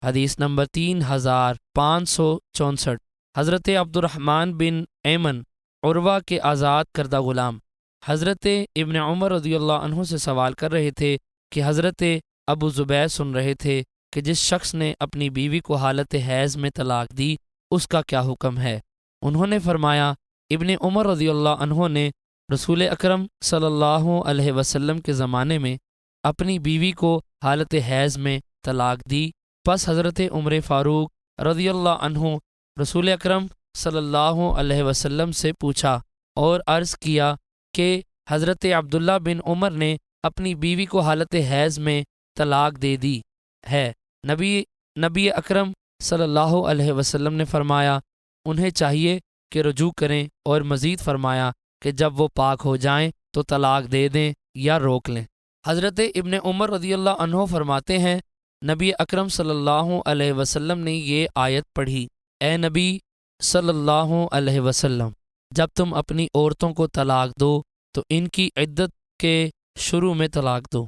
حدیث نمبر 3564۔ حضرت عبد الرحمن بن ایمن عروہ کے آزاد کردہ غلام حضرت ابن عمر رضی اللہ عنہ سے سوال کر رہے تھے کہ حضرت ابو زبیر سن رہے تھے کہ جس شخص نے اپنی بیوی کو حالت حیض میں طلاق دی اس کا کیا حکم ہے؟ انہوں نے فرمایا، ابن عمر رضی اللہ عنہ نے رسول اکرم صلی اللہ علیہ وسلم کے زمانے میں اپنی بیوی کو حالت حیض میں طلاق دی، پس حضرت عمر فاروق رضی اللہ عنہ رسول اکرم صلی اللہ علیہ وسلم سے پوچھا اور عرض کیا کہ حضرت عبداللہ بن عمر نے اپنی بیوی کو حالت حیض میں طلاق دے دی ہے۔ نبی اکرم صلی اللہ علیہ وسلم نے فرمایا انہیں چاہیے کہ رجوع کریں، اور مزید فرمایا کہ جب وہ پاک ہو جائیں تو طلاق دے دیں یا روک لیں۔ حضرت ابن عمر رضی اللہ عنہ فرماتے ہیں، نبی اکرم صلی اللہ علیہ وسلم نے یہ آیت پڑھی، اے نبی صلی اللہ علیہ وسلم، جب تم اپنی عورتوں کو طلاق دو تو ان کی عدت کے شروع میں طلاق دو۔